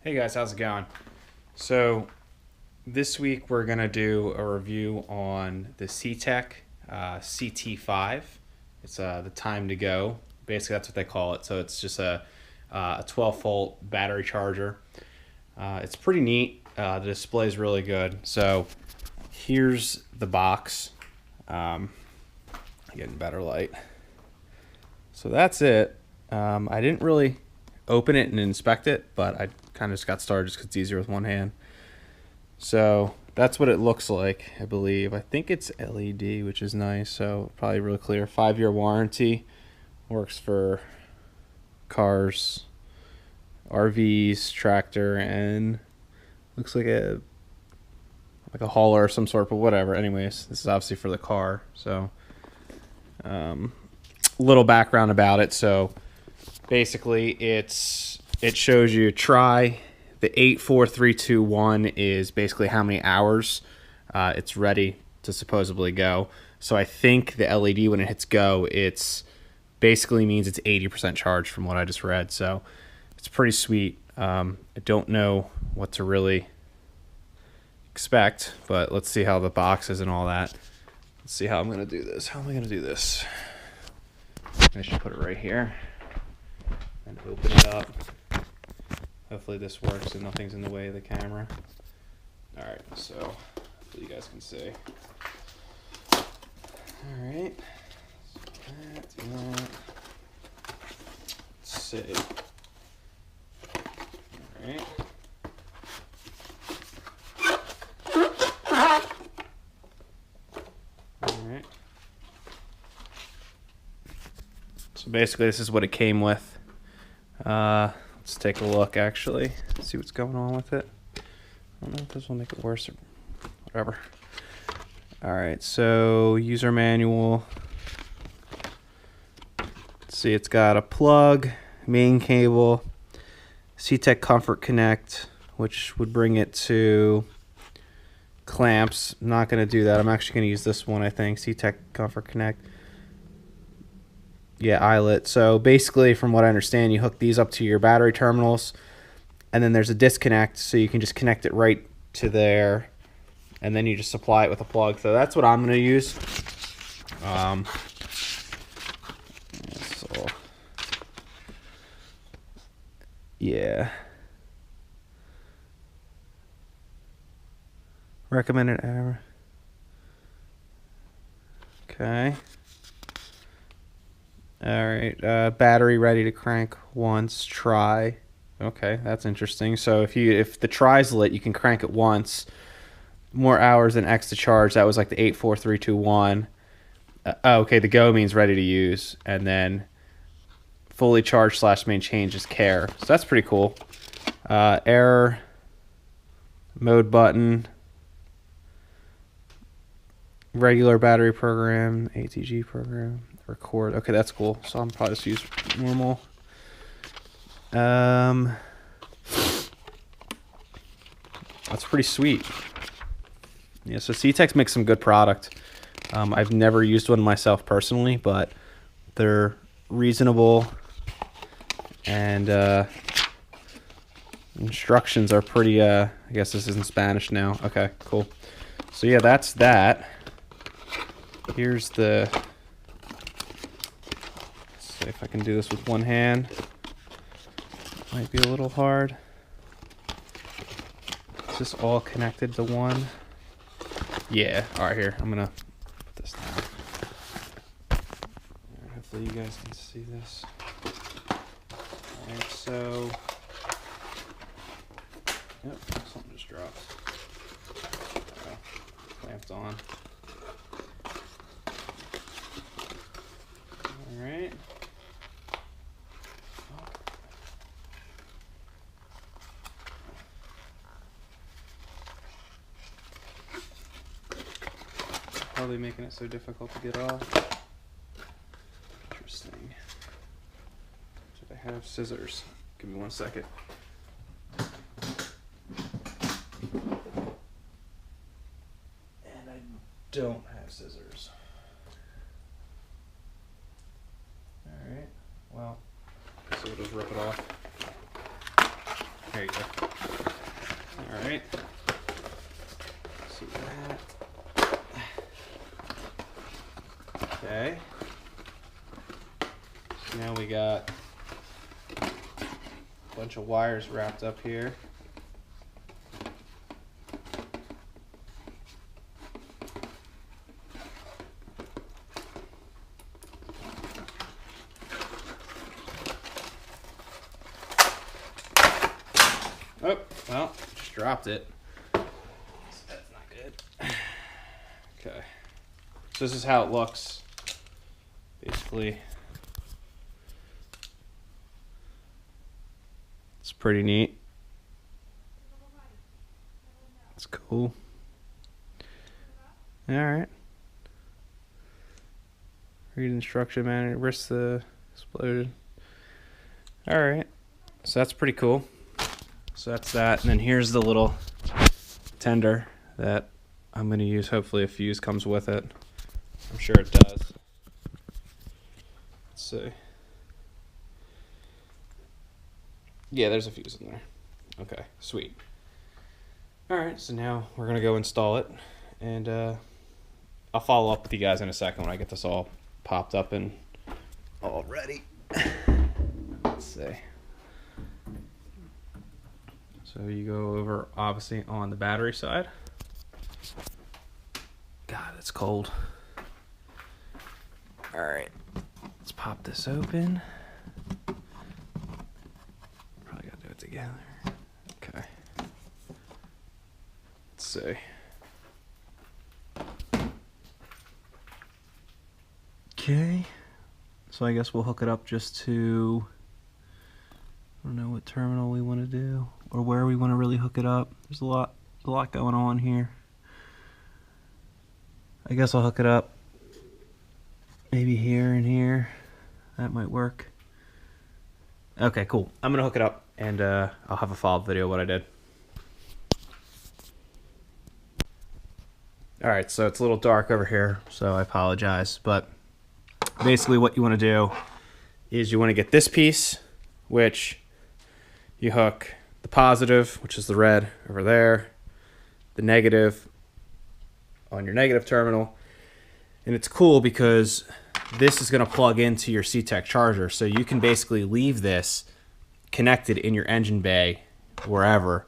Hey guys, how's it going? So this week we're gonna do a review on the CTeK CT5. It's the Time To Go. Basically, that's what they call it. So it's just a 12-volt battery charger. It's pretty neat. The display is really good. So here's the box. Getting better light. So that's it. I didn't really open it and inspect it, but I kind of just got started just because it's easier with one hand. So that's what it looks like, I believe. I think it's LED, which is nice, so probably really clear. 5-year warranty. Works for cars, RVs, tractor, and looks like a hauler of some sort, but whatever. Anyways, this is obviously for the car. So little background about it. So basically it shows you the 8, 4, 3, 2, 1 is basically how many hours it's ready to supposedly go. So I think the LED, when it hits go, it's basically means it's 80% charged from what I just read. So it's pretty sweet. I don't know what to really expect, but let's see how the box is and all that. Let's see how I'm going to do this. How am I going to do this? I should put it right here and open it up. Hopefully this works and nothing's in the way of the camera. Alright, so hopefully you guys can see. Alright. Let's see. Alright. Alright. So basically this is what it came with. Let's take a look, actually, see what's going on with it. I don't know if this will make it worse or whatever. Alright, so user manual. Let's see, it's got a plug, main cable, CTeK Comfort Connect, which would bring it to clamps. I'm not going to do that. I'm actually going to use this one, I think, CTeK Comfort Connect. Yeah, eyelet. So basically, from what I understand, you hook these up to your battery terminals, and then there's a disconnect, so you can just connect it right to there, and then you just supply it with a plug. So that's what I'm going to use. So, yeah. Recommended hour. Okay. Alright, battery ready to crank once, try. Okay, that's interesting. So if the try's lit, you can crank it once. More hours than X to charge. That was like the 8, 4, 3, 2, 1. Okay, the go means ready to use. And then fully charged / main change is care. So that's pretty cool. Error, mode button, regular battery program, ATG program. Record. Okay, that's cool. So I'm probably just use normal. That's pretty sweet. Yeah, so CTeK makes some good product. I've never used one myself personally, but they're reasonable, and instructions are pretty, I guess this is in Spanish now. Okay, cool. So yeah, that's that. Here's the... See if I can do this with one hand. Might be a little hard. Is this all connected to one? Yeah. Alright, here. I'm gonna put this down. Alright, hopefully you guys can see this. Alright, so... Yep, something just dropped. Clamped on. Alright. Probably making it so difficult to get off. Interesting. Should I have scissors? Give me 1 second. And I don't have scissors. Alright, well, I guess we'll just rip it off. There you go. All right. See that. Okay. So now we got a bunch of wires wrapped up here. Oh, well, just dropped it. So that's not good. Okay. So this is how it looks. Basically, it's pretty neat. It's cool. All right. Read instruction manual. Risk the explosion. All right. So that's pretty cool. So that's that. And then here's the little tender that I'm going to use. Hopefully a fuse comes with it. I'm sure it does. Let's see. Yeah, there's a fuse in there. Okay, sweet. All right, so now we're going to go install it. And I'll follow up with you guys in a second when I get this all popped up and all ready. Let's see. So you go over, obviously, on the battery side. God, it's cold. All right, let's pop this open. Probably gotta do it together. Okay. Let's see. Okay. So I guess we'll hook it up just to, I don't know what terminal we want to do or where we want to really hook it up. There's a lot going on here. I guess I'll hook it up maybe here and here. That might work. Okay, cool. I'm gonna hook it up and I'll have a follow-up video of what I did. All right, so it's a little dark over here, so I apologize. But basically what you want to do is you want to get this piece, which you hook the positive, which is the red over there, the negative on your negative terminal. And it's cool because this is going to plug into your CTeK charger. So you can basically leave this connected in your engine bay, wherever.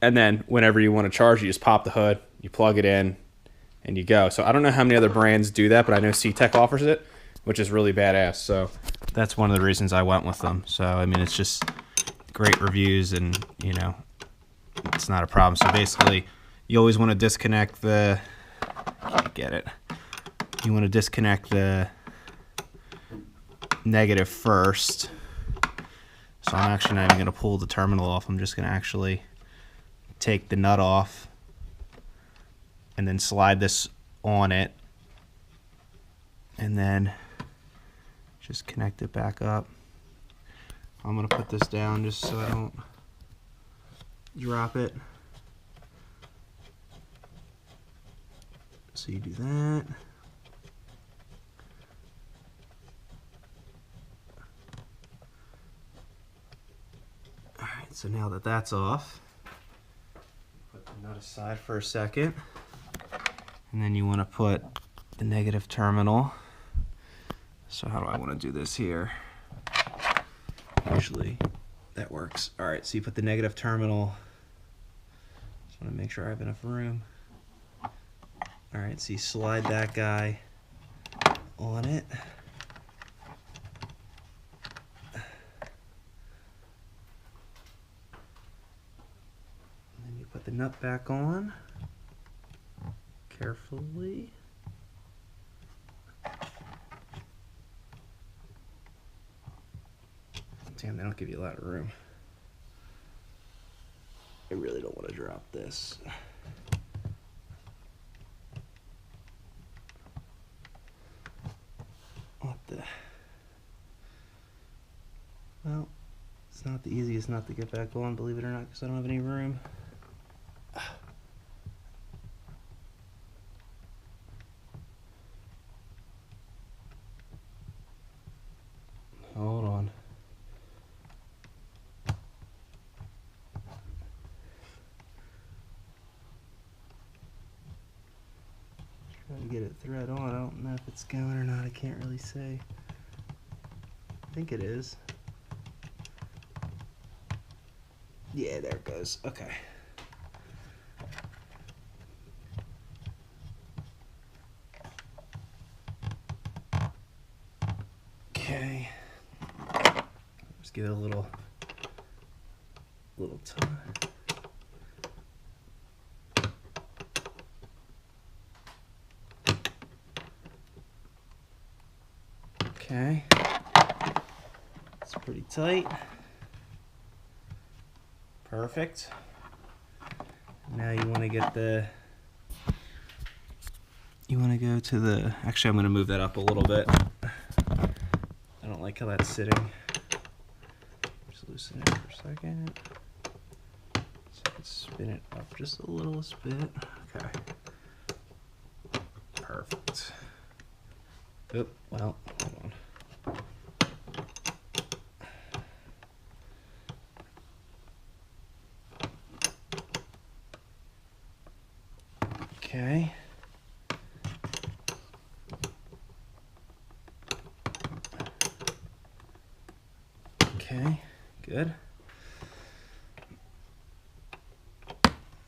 And then whenever you want to charge, you just pop the hood, you plug it in, and you go. So I don't know how many other brands do that, but I know CTeK offers it, which is really badass. So that's one of the reasons I went with them. So, I mean, it's just great reviews and, you know, it's not a problem. So basically, you always want to disconnect the, can't get it. You want to disconnect the negative first. So I'm actually not even going to pull the terminal off. I'm just going to actually take the nut off and then slide this on it and then just connect it back up. I'm going to put this down just so I don't drop it. So you do that. Alright, so now that that's off, put the nut aside for a second. And then you want to put the negative terminal. So how do I want to do this here? Usually that works. Alright, so you put the negative terminal. Just want to make sure I have enough room. Alright, so you slide that guy on it. And then you put the nut back on carefully. Damn, they don't give you a lot of room. I really don't want to drop this. What the? Well, it's not the easiest nut to get back on, believe it or not, because I don't have any room. Hold on. it thread on. I don't know if it's going or not. I can't really say. I think it is. Yeah, there it goes. Okay. Okay. Just give it a little time. Okay. It's pretty tight. Perfect. Now you want to get go to the, actually I'm going to move that up a little bit. I don't like how that's sitting. Just loosen it for a second. So I can spin it up just a little bit. Okay. Perfect. Oop, well, hold on. Okay. Okay, good.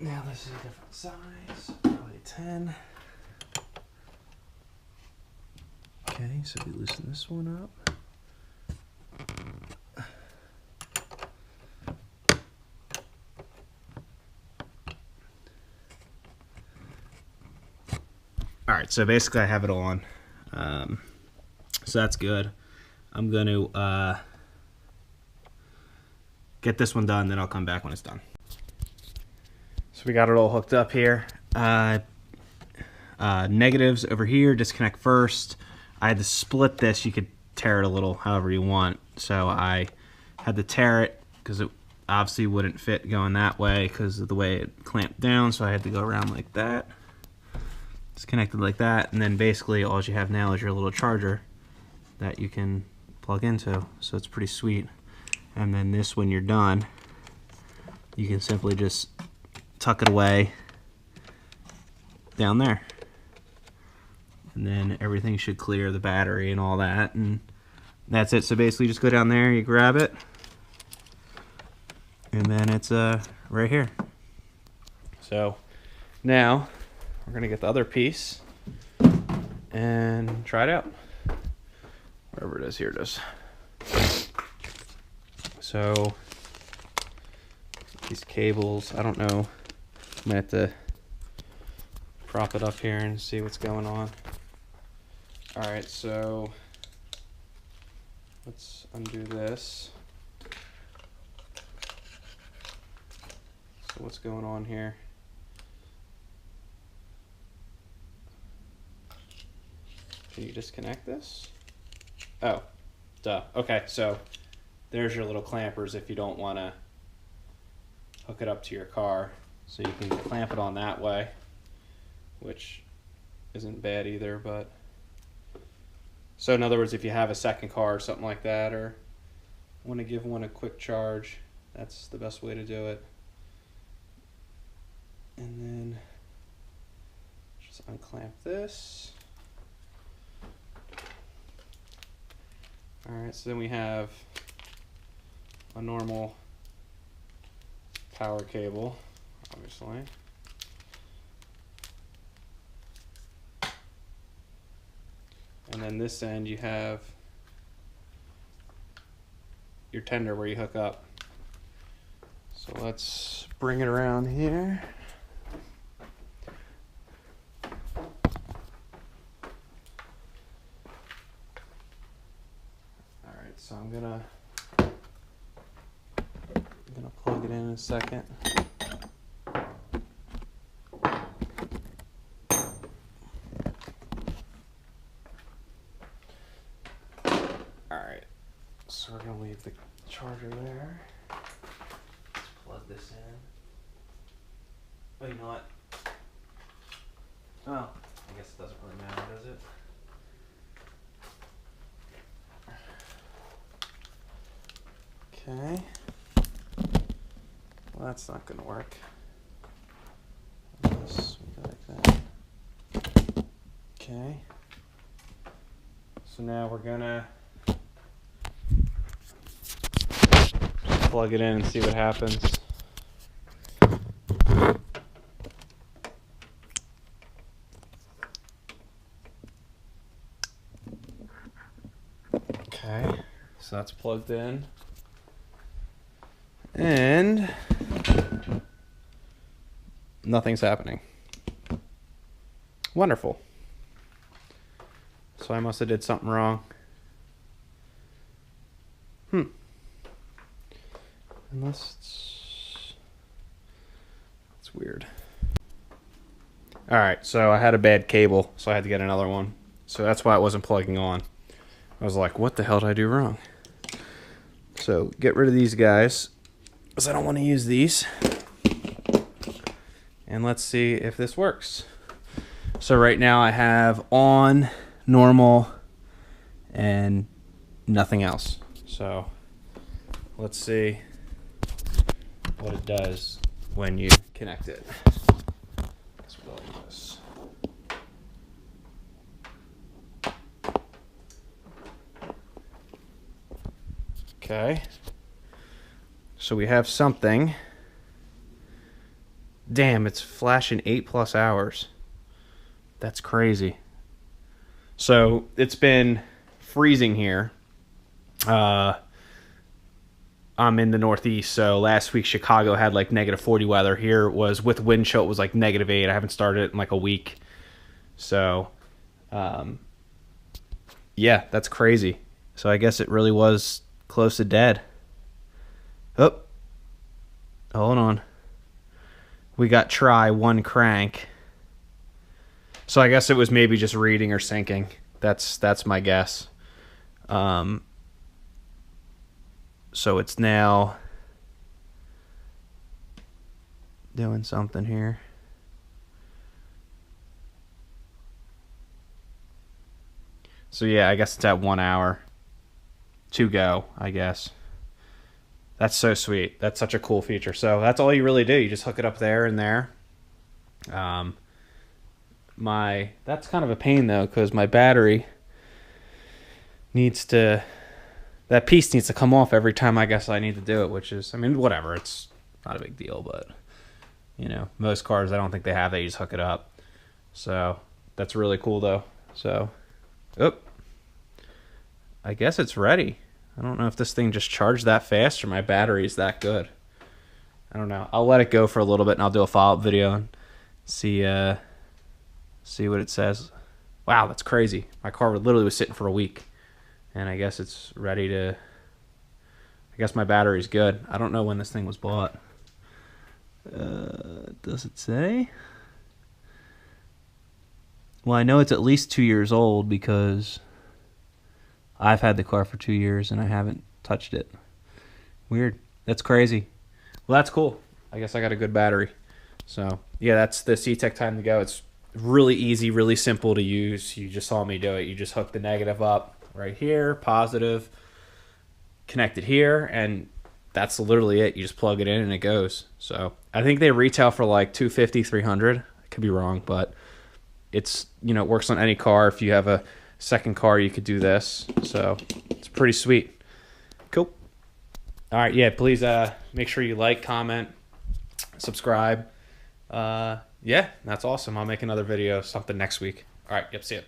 Now this is a different size, probably 10. Okay, so we loosen this one up. All right, so basically I have it on. So that's good. I'm going to get this one done, then I'll come back when it's done. So we got it all hooked up here. Negatives over here, disconnect first. I had to split this. You could tear it a little however you want. So I had to tear it because it obviously wouldn't fit going that way because of the way it clamped down. So I had to go around like that. It's connected like that, and then basically all you have now is your little charger that you can plug into. So it's pretty sweet. And then this, when you're done, you can simply just tuck it away down there. And then everything should clear the battery and all that, and that's it. So basically just go down there, you grab it, and then it's right here. So now we're gonna get the other piece and try it out. Wherever it is, here it is. So these cables, I don't know, I'm gonna have to prop it up here and see what's going on. All right, so let's undo this. So what's going on here? Can you disconnect this? Oh, duh. Okay, so there's your little clampers if you don't want to hook it up to your car. So you can clamp it on that way, which isn't bad either, but so in other words, if you have a second car or something like that, or want to give one a quick charge, that's the best way to do it. And then just unclamp this. All right, so then we have a normal power cable, obviously. And then this end you have your tender where you hook up. So let's bring it around here. All right, so I'm gonna plug it in a second. So we're gonna leave the charger there. Let's plug this in. Oh, you know what? Oh, I guess it doesn't really matter, does it? Okay. Well, that's not gonna work. Unless we go like that. Okay. So now we're gonna plug it in and see what happens. Okay, so that's plugged in. And nothing's happening. Wonderful. So I must have did something wrong. Unless it's weird. All right, so I had a bad cable, so I had to get another one. So that's why it wasn't plugging on. I was like, what the hell did I do wrong? So get rid of these guys, because I don't want to use these. And let's see if this works. So right now I have on, normal, and nothing else. So let's see what it does when you connect it. Let's go like this. Okay. So we have something. Damn, it's flashing 8+ hours. That's crazy. So it's been freezing here. I'm in the Northeast, so last week Chicago had like -40 weather. Here it was with wind chill, it was like -8. I haven't started it in like a week. So, yeah, that's crazy. So I guess it really was close to dead. Oh, hold on. We got try 1 crank. So I guess it was maybe just reading or syncing. That's my guess. So it's now doing something here. So yeah, I guess it's at 1 hour to go, I guess. That's so sweet. That's such a cool feature. So that's all you really do. You just hook it up there and there. That's kind of a pain though, because my battery needs to, that piece needs to come off every time I guess I need to do it, which is, I mean, whatever. It's not a big deal, but you know, most cars, I don't think they have that. You just hook it up. So that's really cool though. So, I guess it's ready. I don't know if this thing just charged that fast or my battery is that good. I don't know. I'll let it go for a little bit and I'll do a follow-up video and see what it says. Wow, that's crazy. My car literally was sitting for a week. And I guess it's ready to, I guess my battery's good. I don't know when this thing was bought. Does it say? Well, I know it's at least 2 years old because I've had the car for 2 years and I haven't touched it. Weird. That's crazy. Well, that's cool. I guess I got a good battery. So, yeah, that's the CTeK Time to Go. It's really easy, really simple to use. You just saw me do it. You just hook the negative up right here, positive, connect it here, and that's literally it. You just plug it in and it goes. So I think they retail for like $250, $300. I could be wrong, but it's, you know, it works on any car. If you have a second car, you could do this. So it's pretty sweet. Cool. All right, yeah, please make sure you like, comment, subscribe. Yeah, that's awesome. I'll make another video, something next week. All right, yep, see ya.